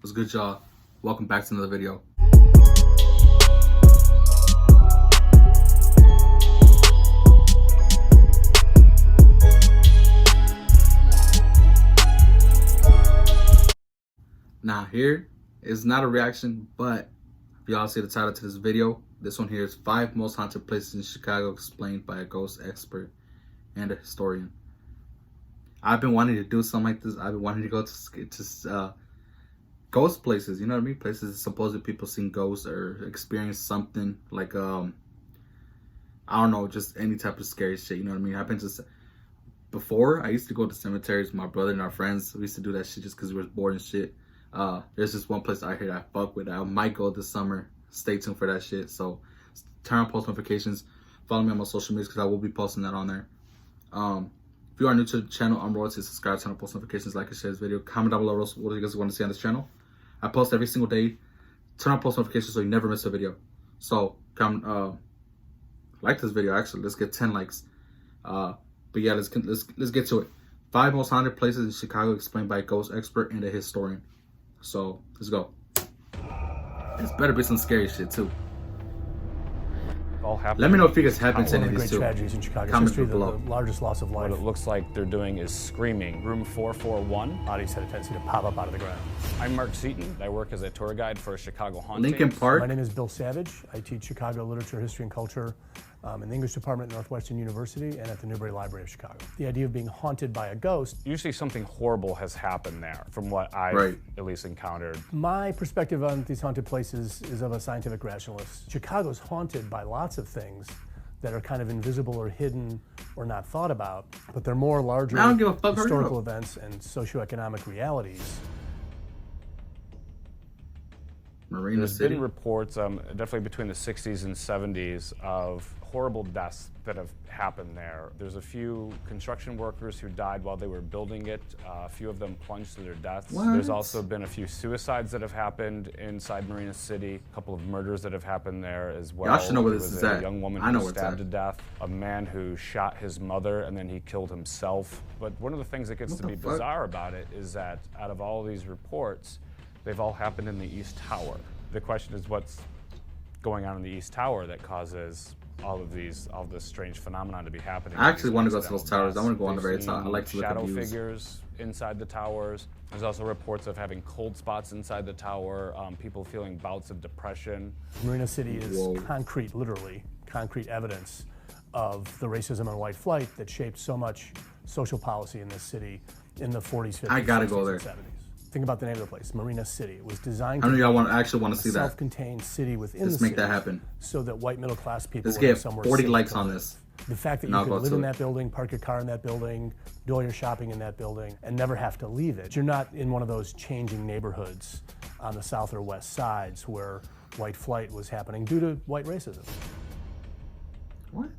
What's good, y'all? Welcome back to another video. Now here is not a reaction, but if y'all see the title to this video, this one here is 5 most haunted places in Chicago explained by a ghost expert and a historian. I've been wanting to do something like this. I've been wanting to go to ghost places, you know what I mean? Places that supposedly people seen ghosts or experience something like I don't know, just any type of scary shit, you know what I mean? I've been just before I used to go to cemeteries with my brother and our friends. We used to do that shit just because we were bored and shit. There's just one place out here that I fuck with. I might go this summer. Stay tuned for that shit. So turn on post notifications. Follow me on my social media because I will be posting that on there. If you are new to the channel, I'm Royalty. Subscribe, turn on post notifications, like and share this video. Comment down below what you guys want to see on this channel. I post every single day. Turn on post notifications so you never miss a video. So come like this video. Actually, let's get 10 likes. But yeah, let's get to it. 5 most haunted places in Chicago explained by a ghost expert and a historian. So let's go. It's better be some scary shit too. Let me know if you guys have been to any of these too. Tragedies in Chicago's Comment history, below. The largest loss of life. What it looks like they're doing is screaming. Room 441. Bodies had a tendency to pop up out of the ground. I'm Mark Seaton. I work as a tour guide for Chicago Hauntings. Lincoln Park. My name is Bill Savage. I teach Chicago literature, history, and culture in the English department at Northwestern University and at the Newberry Library of Chicago. The idea of being haunted by a ghost. Usually something horrible has happened there, from what I've at least encountered. My perspective on these haunted places is of a scientific rationalist. Chicago's haunted by lots of things that are kind of invisible or hidden or not thought about, but they're more larger I don't give a fuck. historical events and socioeconomic realities. Marina There's City. been reports, definitely between the 60s and 70s, of horrible deaths that have happened there. There's a few construction workers who died while they were building it. A few of them plunged to their deaths. What? There's also been a few suicides that have happened inside Marina City. A couple of murders that have happened there as well. Y'all should know where There this was is a at. young woman I know who where was it's stabbed at. to death. A man who shot his mother and then he killed himself. But one of the things that gets to be bizarre about it is that out of all these reports, they've all happened in the East Tower. The question is what's going on in the East Tower that causes all this strange phenomenon to be happening. I actually want to go to those towers. I want to go on the very top. I like to look at shadow views. figures inside the towers. There's also reports of having cold spots inside the tower, people feeling bouts of depression. Marina City is concrete, literally, concrete evidence of the racism and white flight that shaped so much social policy in this city in the 40s, 50s, I gotta 60s, go there. and 70s. Think about the name of the place, Marina City. It was designed I know to y'all be actually want to a see that. self-contained city within Let's the make city, that happen. so that white middle-class people Let's would have get somewhere 40 safe likes to on live. this. The fact that And you I'll could go live to in it. that building, park your car in that building, do all your shopping in that building, and never have to leave it. You're not in one of those changing neighborhoods on the south or west sides where white flight was happening due to white racism. What?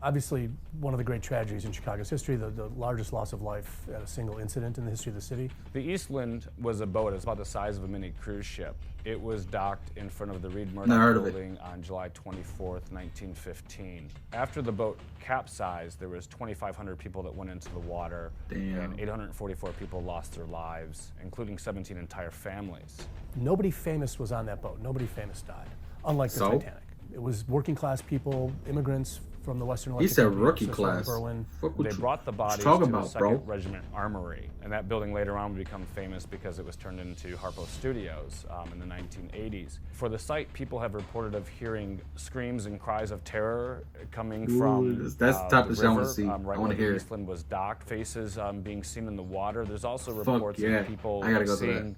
Obviously, one of the great tragedies in Chicago's history, the largest loss of life at a single incident in the history of the city. The Eastland was a boat. It was about the size of a mini cruise ship. It was docked in front of the Reed Never heard Murdoch of it. building on July 24th, 1915. After the boat capsized, there was 2,500 people that went into the water. Damn. And 844 people lost their lives, including 17 entire families. Nobody famous was on that boat. Nobody famous died, unlike the So? Titanic. It was working class people, immigrants from the Western He said Electric rookie Company, class. Berlin. Fuck what They you brought the bodies talking to about, the bro? 2nd Regiment Armory, and that building later on would become famous because it was turned into Harpo Studios in the 1980s. For the site, people have reported of hearing screams and cries of terror coming from that's the type of shit I wanna see. I right wanna where hear the it. Eastland was docked, faces being seen in the water. There's also Fuck reports yeah. of people I gotta go to seeing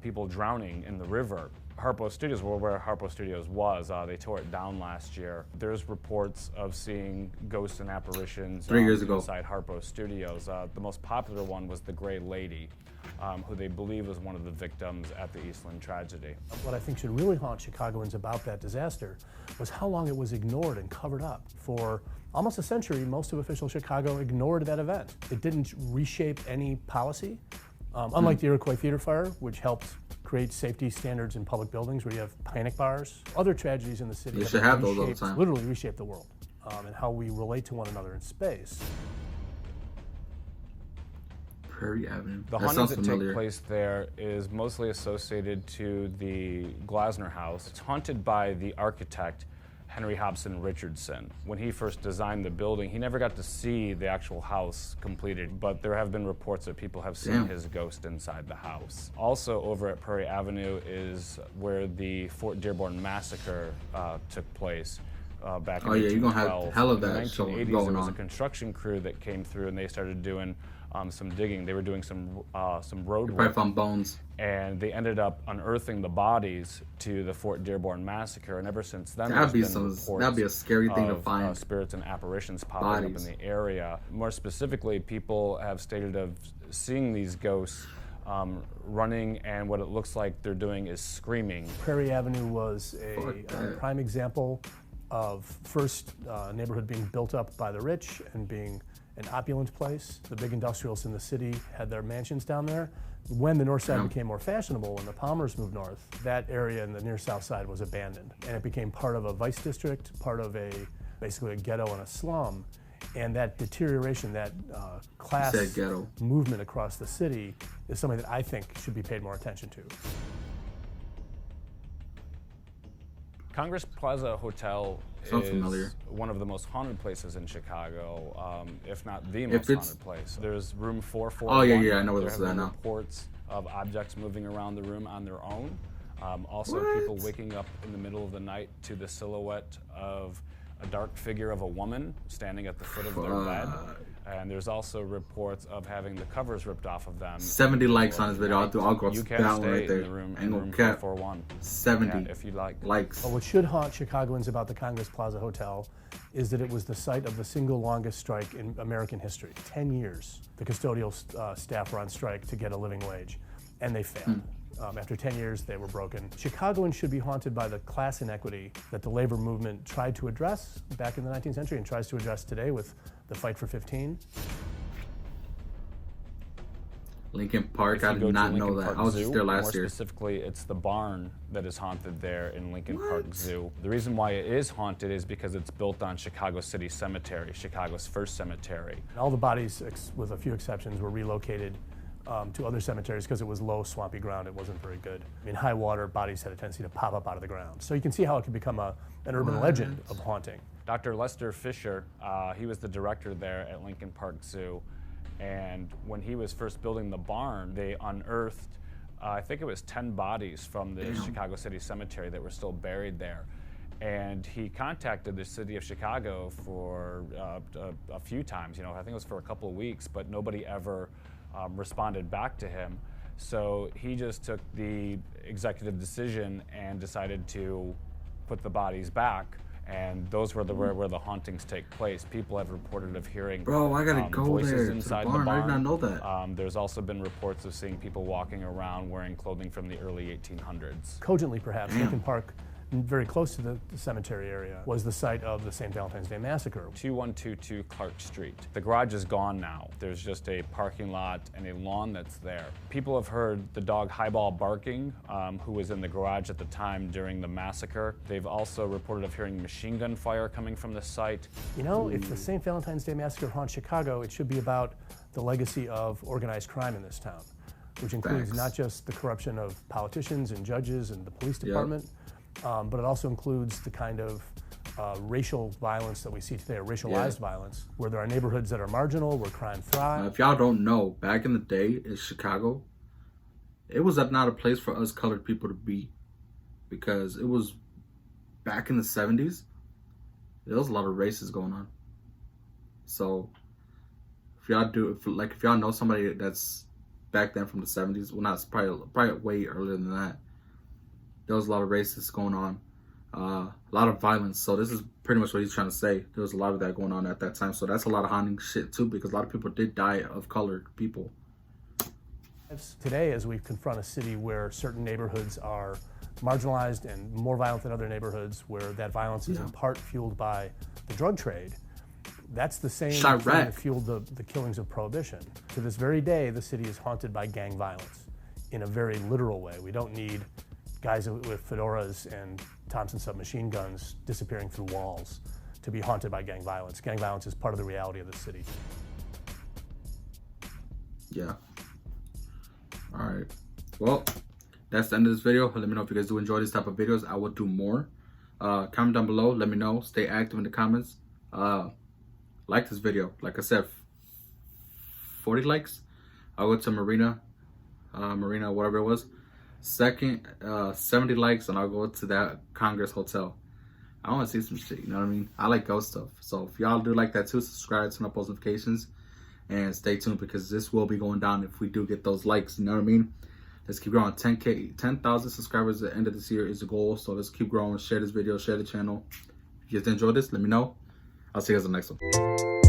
people drowning in the river. Harpo Studios, where Harpo Studios was, they tore it down last year. There's reports of seeing ghosts and apparitions 3 years ago. inside Harpo Studios. The most popular one was the Gray Lady, who they believe was one of the victims at the Eastland tragedy. What I think should really haunt Chicagoans about that disaster was how long it was ignored and covered up. For almost a century, most of official Chicago ignored that event. It didn't reshape any policy. Unlike the Iroquois Theater Fire, which helped create safety standards in public buildings where you have panic bars, other tragedies in the city They should have those all the reshaped- time. literally reshaped the world and how we relate to one another in space. Prairie Avenue. The That hauntings sounds that familiar. take place there is mostly associated to the Glasner House. It's haunted by the architect, Henry Hobson Richardson. When he first designed the building, he never got to see the actual house completed, but there have been reports that people have seen Damn. his ghost inside the house. Also over at Prairie Avenue is where the Fort Dearborn Massacre took place. Back in Oh, yeah, you're gonna have 1812. hell of In the that show 1980s, going there was a on. construction crew that came through and they started doing some digging. They were doing some road Probably work, found bones. and they ended up unearthing the bodies to the Fort Dearborn Massacre. And ever since then, That'd there's be been reports that'd be a scary thing to of, find. spirits and apparitions popping Bodies. up in the area. More specifically, people have stated of seeing these ghosts running, and what it looks like they're doing is screaming. Prairie Avenue was a Fuck that. prime example of first neighborhood being built up by the rich and being an opulent place. The big industrialists in the city had their mansions down there. When the north side Yeah. became more fashionable, when the Palmers moved north, that area in the near south side was abandoned. And it became part of a vice district, part of basically a ghetto and a slum. And that deterioration, that class Said ghetto. movement across the city is something that I think should be paid more attention to. Congress Plaza Hotel Sounds is familiar. one of the most haunted places in Chicago, if not the If most it's- haunted place. There's room 441. Oh, yeah, yeah, I know where There this have is at been now. reports of objects moving around the room on their own. Also, What? people waking up in the middle of the night to the silhouette of a dark figure of a woman standing at the foot of their bed. And there's also reports of having the covers ripped off of them. 70 likes on Or this video. I'll go You to can that one stay right in there. the room, Ain't in gonna room cap. 441. 70 Yeah, if you'd like. likes. But what should haunt Chicagoans about the Congress Plaza Hotel is that it was the site of the single longest strike in American history. 10 years, the custodial staff were on strike to get a living wage, and they failed. After 10 years, they were broken. Chicagoans should be haunted by the class inequity that the labor movement tried to address back in the 19th century and tries to address today with the Fight for 15. Lincoln Park, If you I go did to not know Lincoln that. Park I was Zoo, just there more last year. specifically, it's the barn that is haunted there in Lincoln Park What? Zoo. The reason why it is haunted is because it's built on Chicago City Cemetery, Chicago's first cemetery. And all the bodies, with a few exceptions, were relocated to other cemeteries because it was low, swampy ground. It wasn't very good. I mean, high water, bodies had a tendency to pop up out of the ground. So you can see how it could become an urban legend of haunting. Dr. Lester Fisher, he was the director there at Lincoln Park Zoo. And when he was first building the barn, they unearthed, I think it was 10 bodies from the Chicago City Cemetery that were still buried there. And he contacted the city of Chicago for a few times, I think it was for a couple of weeks, but nobody ever responded back to him. So he just took the executive decision and decided to put the bodies back. And those were where the hauntings take place. People have reported of hearing Bro, I gotta go voices there to the inside barn. the I barn. did not know that. There's also been reports of seeing people walking around wearing clothing from the early 1800s. Cogently, perhaps, Damn. Lincoln Park, very close to the cemetery area, was the site of the St. Valentine's Day Massacre. 2122 Clark Street. The garage is gone now. There's just a parking lot and a lawn that's there. People have heard the dog Highball barking, who was in the garage at the time during the massacre. They've also reported of hearing machine gun fire coming from the site. You know, if the St. Valentine's Day Massacre haunts Chicago, it should be about the legacy of organized crime in this town, which includes Facts. not just the corruption of politicians and judges and the police department, but it also includes the kind of racial violence that we see today, or racialized violence, where there are neighborhoods that are marginal, where crime thrives. If y'all don't know, back in the day in Chicago, it was not a place for us colored people to be, because it was back in the 70s. There was a lot of races going on. So if y'all know somebody that's back then from the 70s, well, not probably way earlier than that, there was a lot of races going on, a lot of violence. So this is pretty much what he's trying to say. There was a lot of that going on at that time. So that's a lot of haunting shit too, because a lot of people did die of colored people. Today, as we confront a city where certain neighborhoods are marginalized and more violent than other neighborhoods, where that violence is in part fueled by the drug trade, that's the same thing that fueled the killings of Prohibition. To this very day, the city is haunted by gang violence in a very literal way. We don't need guys with fedoras and Thompson submachine guns disappearing through walls to be haunted by gang violence. Gang violence is part of the reality of the city. Yeah. All right. Well, that's the end of this video. Let me know if you guys do enjoy this type of videos. I will do more. Comment down below. Let me know. Stay active in the comments. Like this video. Like I said, 40 likes. I'll go to Marina, whatever it was. Second, 70 likes, and I'll go to that Congress Hotel. I want to see some shit, you know what I mean? I like ghost stuff. So if y'all do like that too, subscribe, turn on post notifications, and stay tuned because this will be going down if we do get those likes, you know what I mean? Let's keep growing. 10,000 subscribers at the end of this year is the goal. So let's keep growing. Share this video, share the channel. If you guys enjoyed this, let me know. I'll see you guys in the next one.